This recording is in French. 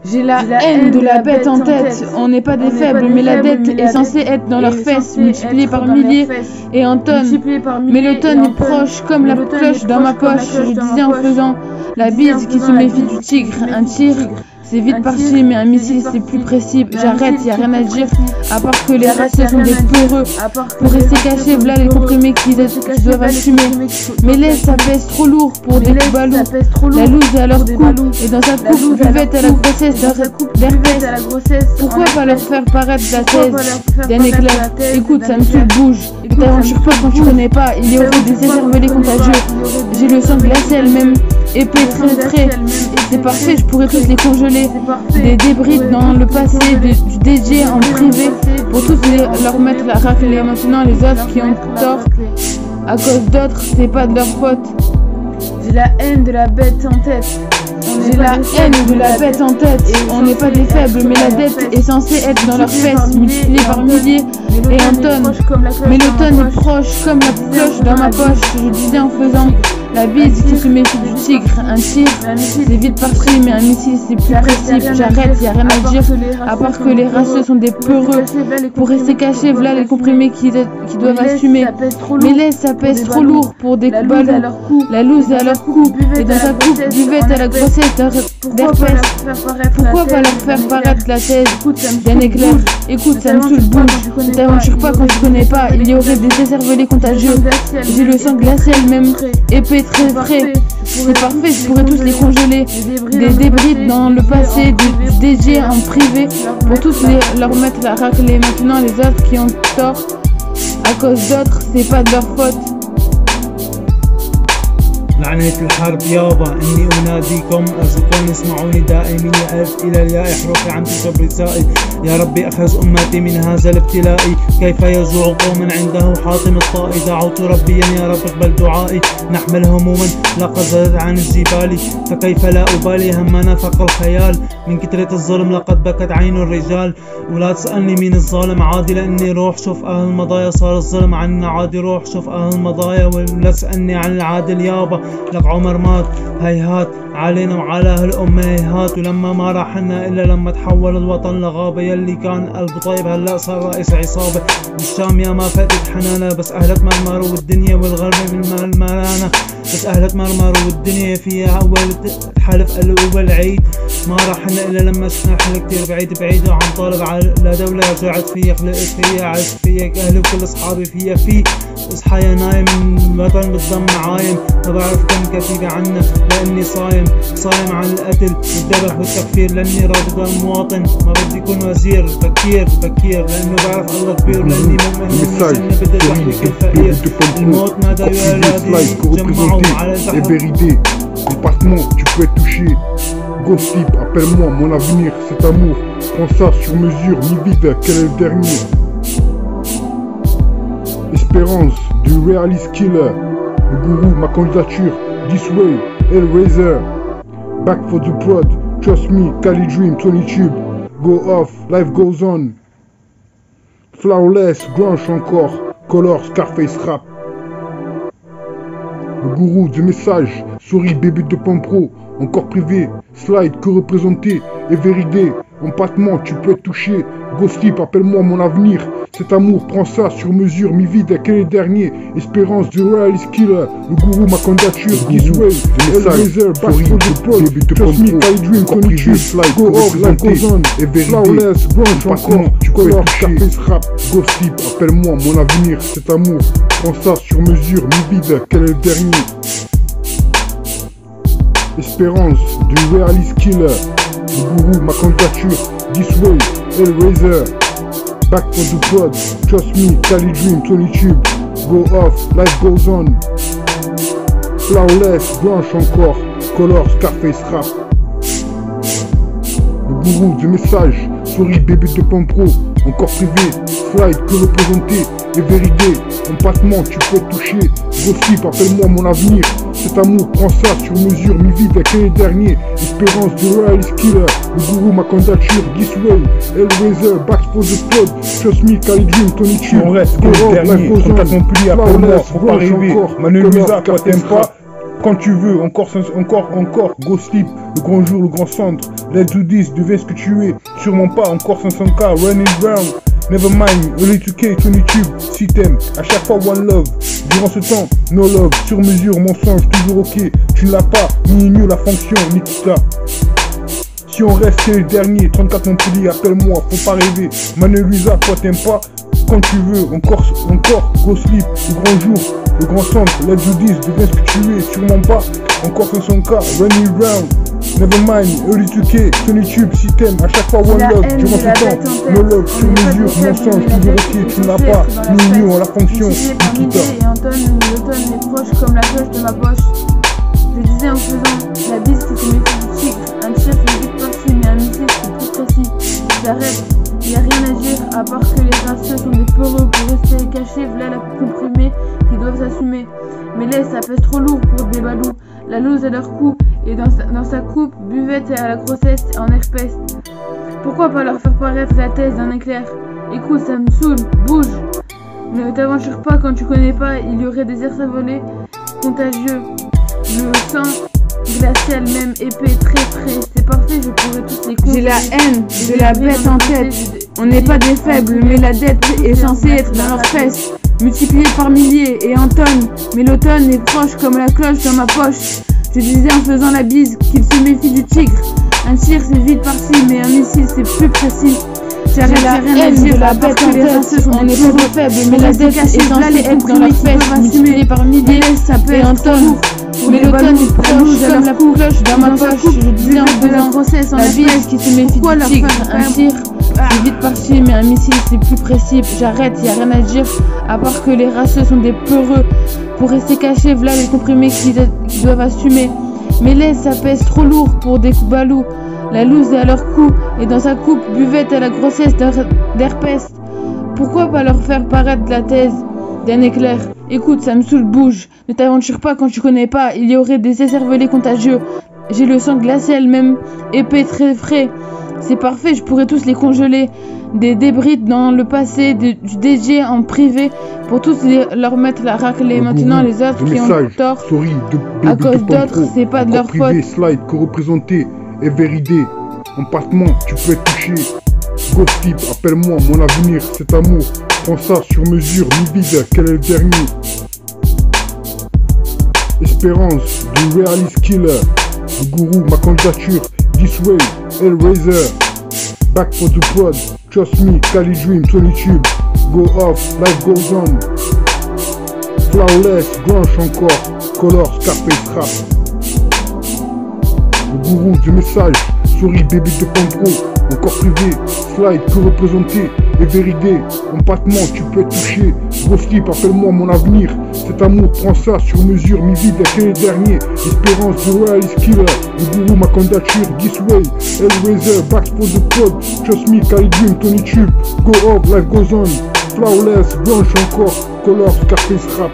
J'ai la haine de la bête en tête. On n'est pas des faibles, mais la dette est censée être dans leurs fesses, multipliée par milliers et en tonnes. Mais le tonne est proche comme la cloche dans ma poche. Je disais en faisant la bise qui se méfie du tigre. Un tir, c'est vite parti, mais un missile c'est plus précis. J'arrête, y a rien à dire, à part que les racistes sont des peureux. Pour rester cachés, voilà les comprimés qui doivent assumer. Mais laisse, ça pèse trop lourd pour des coups balous. La loose à leur cou, et dans sa coupe, buvette à la grossesse d'herpès. Pourquoi pas leur faire paraître la thèse d'un éclair? Écoute, ça me tue, bouge. Ne t'aventure pas quand tu connais pas, il y aurait des écervelés contagieux. J'ai le sang glacial, même épais, très frais. C'est parfait, je pourrais tous les congeler. Des débris dans le passé, du DJ en privé, pour tous leur mettre la raclée. Maintenant les autres qui ont tort à cause d'autres, c'est pas de leur faute. J'ai la haine de la bête en tête. J'ai la haine de la bête en tête. On n'est pas des faibles, mais la dette est censée être dans leurs fesses, multipliée par milliers et en tonnes. Mais le tonne est proche comme la cloche dans ma poche. Je disais en faisant la bise qui se méfie du tigre. Un tir, c'est vite parti, mais un missile c'est plus précis. J'arrête, y a rien à dire, à part que les raceux sont des peureux. Pour rester cachés, voilà les comprimés qui doivent assumer. Mais laisse, ça pèse trop lourd pour des coups balous. La loose à leur cou, et dans sa coupe, buvette à la grossesse d'herpès. Pourquoi pas leur faire paraître la thèse d'un éclair? Écoute, ça me tue le bouge. Ne t'aventure pas quand tu connais pas, il y aurait des écervelés contagieux. J'ai le sang glacial, même épais, très frais. C'est parfait, je pourrais tous les congeler. Des débris dans le passé, du DJ en privé, pour tous leur mettre la raclée. Maintenant les autres qui ont tort à cause d'autres, c'est pas de leur faute. لعنة الحرب يابا إني أناديكم أرجوكم اسمعوني دائي من الألف إلى الياء حروفي عم تشرب رسائي يا ربي أخرج أمتي من هذا الابتلاء كيف يجوع قوم عنده حاطم الطائي دعوت ربيا يا رب اقبل دعائي نحمل هموما لقد زادت عن الجبال فكيف لا أبالي همنا فوق الخيال من كترة الظلم لقد بكت عين الرجال ولا تسألني مين الظالم عادي لأني روح شوف أهل المضايا صار الظلم عنا عادي روح شوف أهل المضايا ولا تسألني عن العادل يابا لك عمر مات هيهات علينا وعلى هالأمة هيهات ولما ما راحنا إلا لما تحول الوطن لغابة يلي كان قلبه طيب هلأ صار رئيس عصابة بالشام يا ما فاتت حنانة بس أهلك مرمروا والدنيا والغرب من مرانا بس أهلك مرمروا والدنيا فيها أول حلف أول عيد ما راحنا إلا لما سنحل كتير بعيد وعم طالب على دولة رجعت فيها خلقت فيها عشت فيها أهلي وكل أصحابي فيها في اصحى يا نايم الوطن بالضم عايم ما بعرف كم كتيبة عنا لأني صايم عن القتل والذبح والتكفير لأني راضي المواطن ما بدي أكون وزير بكير لأنه بعرف الله كبير لأني مؤمن بالسنة بدي ضحك الفقير الموت ماذا يرادي جمعوا على vérité, département, tu peux être touché. Gossip, appelle-moi, mon avenir, cet amour. Prends ça sur mesure, mi vide, quel est le dernier? Espérance, du realist killer. Le gourou, ma candidature. This way, Hellraiser. Back for the prod. Trust me, Cali Dream, Tony Tube. Go off, life goes on. Flowerless, grunge encore. Color, Scarface rap. Le gourou du message, souris bébé de Pampro, encore privé, slide que représenté, et vérité, empattement, tu peux être touché, Gossip, appelle-moi mon avenir, cet amour, prends ça sur mesure, mi vide, quel est le dernier, espérance du realist killer, le gourou, ma candidature, this way, Hellraiser, back for the prod, trust me, Cali Dream, Tony Tube, slide, go off, life goes on, et vérité, flawless, grunge encore, tu peux être touché, rap, Gossip, appelle-moi mon avenir, cet amour, prends ça sur mesure, mi vide, quel est le dernier. Espérance du realist killer, le gourou, ma candidature, this way, Hellraiser, back for the prod, trust me, Cali Dream, Tony Tube, go off, life goes on, flawless, blanche encore, color, Scarface rap, le gourou du message, souris bébé de Pampro, encore privé, slide que représenté, et vérité, empattement, tu peux être touché, Gossip, appelle-moi mon avenir, cet amour, prends ça sur mesure, mi vide, quel est le dernier, espérance du realist killer, le gourou, ma candidature, this way, Hellraiser, back for the prod, trust me, Cali Dream, Tony Tube, on reste que le dernier, on t'a compris, appelle-moi, faut pas rêver, Manu Musa, toi t'aimes pas, Quand tu veux, encore, go sleep, le grand jour, le grand centre. Let's do this, deviens ce que tu es. Sûrement pas, encore 500K, running round. Never mind, only 2K, ton YouTube, si t'aimes, à chaque fois one love. Durant ce temps, no love, sur mesure, mensonge, toujours ok. Tu ne l'as pas, ni la fonction, ni tout ça. Si on reste, c'est le dernier, 34 mon poulet, appelle-moi, faut pas rêver. Manu Luisa, toi t'aimes pas, quand tu veux, encore, go sleep, le grand jour, le grand centre, let's do this, deviens ce que tu es, sûrement pas, encore 500K, running round, never mind, early 2K, ton YouTube, si t'aimes, à chaque fois one love, durant ce temps, no love, sur mesure, mensonge, toujours ok, tu ne l'as pas, ni la fonction, Nikita. Et Anton, l'automne est proche comme la cloche de ma poche. Je disais en faisant la bise qui se met du tigre, un tir fait vite parti, mais un missile c'est plus précis. J'arrête, y a rien à dire, à part que les raceux sont des peureux pour rester cachés, v'là la comprimée qui doivent s'assumer. Mais laisse, ça pèse trop lourd pour des balous, la loose à leur cou, et dans sa coupe, buvette à la grossesse en herpès. Pourquoi pas leur faire paraître la thèse d'un éclair? Écoute, ça me saoule, bouge. Ne t'aventure pas quand tu connais pas, il y aurait des airs volés contagieux. Le sang glacial, même épais, très frais, c'est parfait, je pourrais tous les J'ai la haine de la bête en tête. On n'est pas des faibles, mais la dette est censée être dans leurs fesses. Multipliée par milliers et en tonnes, mais l'automne est proche comme la cloche dans ma poche. Je disais en faisant la bise qu'il se méfie du tigre. Un tir c'est vite parti, mais un missile c'est plus précis. J'arrête la haine de la bête en tête. On n'est pas des faibles, mais la dette est censée être dans leurs fesses. Multipliée par milliers et en tonnes. Mais l'automne est proche comme la cloche dans ma poche. Je disais en faisant la bise qui se méfie du tigre. Un tir c'est vite parti, mais un missile c'est plus précis. J'arrête, y a rien à dire, à part que les raceux sont des peureux. Pour rester cachés, v'là les comprimés qui doivent assumer. Mais laisse, ça pèse trop lourd pour des coups balous. La loose est à leur cou, et dans sa coupe, buvette à la grossesse d'herpès. Pourquoi pas leur faire paraître la thèse d'un éclair? Écoute, ça me saoule, bouge. Ne t'aventure pas quand tu connais pas, il y aurait des écervelés contagieux. J'ai le sang glacial, même épais, très frais. C'est parfait, je pourrais tous les congeler. Des débris dans le passé, du DJ en privé, pour tous leur mettre la raclée. Maintenant, les autres qui ont tort, à cause d'autres, c'est pas de leur faute. Slide co-représenté et véridé. En partement, tu peux être touché. Go flip, appelle-moi, mon avenir, cet amour. Prends ça sur mesure, mi bide, quel est le dernier? Espérance, du realist killer. Le gourou, ma candidature. This way, Hellraiser. Back for the pod. Trust me, Cali Dream sur YouTube. Go off, life goes on. Flawless, blanche encore. Color, Scarface rap. Le gourou du message. Souris, bébé de Pampro. Encore privé, slide, que représenté et véridé. En battement, tu peux être touché. Gros slip, appelle-moi mon avenir. Cet amour, prends ça sur mesure, mi vide, quel est le dernier? Espérance, the realist killer. Le gourou, ma candidature, this way. Hellraiser, back for the pod. Trust me, Cali Dream, ton YouTube. Go up, life goes on. Flawless, blanche encore. Color, Scarface rap.